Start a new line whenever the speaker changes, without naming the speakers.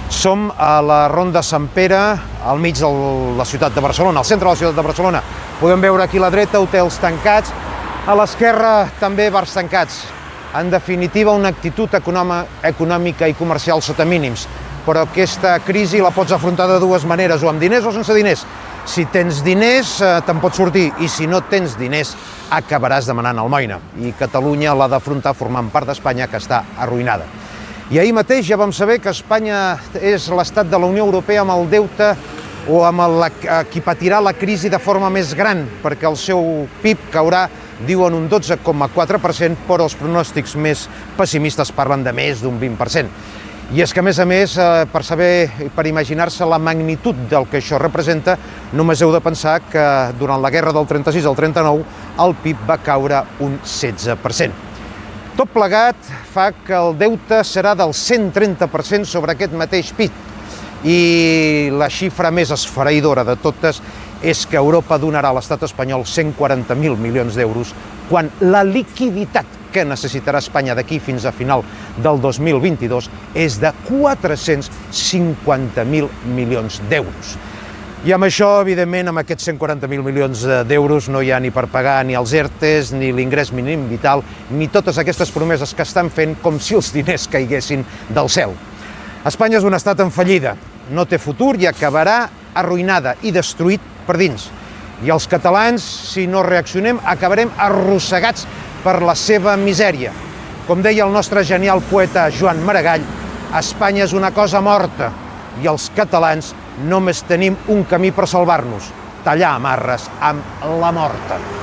Som a la Ronda Sant Pere, al mig de la ciutat de Barcelona, al centre de la ciutat de Barcelona. Podem veure aquí a la dreta hotels tancats, a l'esquerra també bars tancats. En definitiva, una actitud econòmica i comercial sota mínims. Però aquesta crisi la pots afrontar de dues maneres, o amb diners o sense diners. Si tens diners, te'n pots sortir, i si no tens diners, acabaràs demanant almoina. I Catalunya l'ha d'afrontar formant part d'Espanya, que està arruïnada. I ahir mateix ja vam saber que Espanya és l'estat de la Unió Europea amb el deute o amb qui patirà la crisi de forma més gran, perquè el seu PIB caurà, diuen, un 12,4%, però els pronòstics més pessimistes parlen de més d'un 20%. I és que, a més, per saber i per imaginar-se la magnitud del que això representa, només heu de pensar que durant la guerra del 36 al 39 el PIB va caure un 16%. Tot plegat fa que el deute serà del 130% sobre aquest mateix PIB. I la xifra més esfereïdora de totes és que Europa donarà a l'estat espanyol 140.000 milions d'euros, quan la liquiditat que necessitarà Espanya d'aquí fins a final del 2022 és de 450.000 milions d'euros. I amb això, evidentment, amb aquests 140.000 milions d'euros no hi ha ni per pagar ni els ERTEs, ni l'ingrés mínim vital, ni totes aquestes promeses que estan fent com si els diners caiguessin del cel. Espanya és un estat en fallida, no té futur i acabarà arruïnada i destruït per dins. I els catalans, si no reaccionem, acabarem arrossegats per la seva misèria. Com deia el nostre genial poeta Joan Maragall, Espanya és una cosa morta i els catalans només tenim un camí per salvar-nos: tallar amarres amb la morta.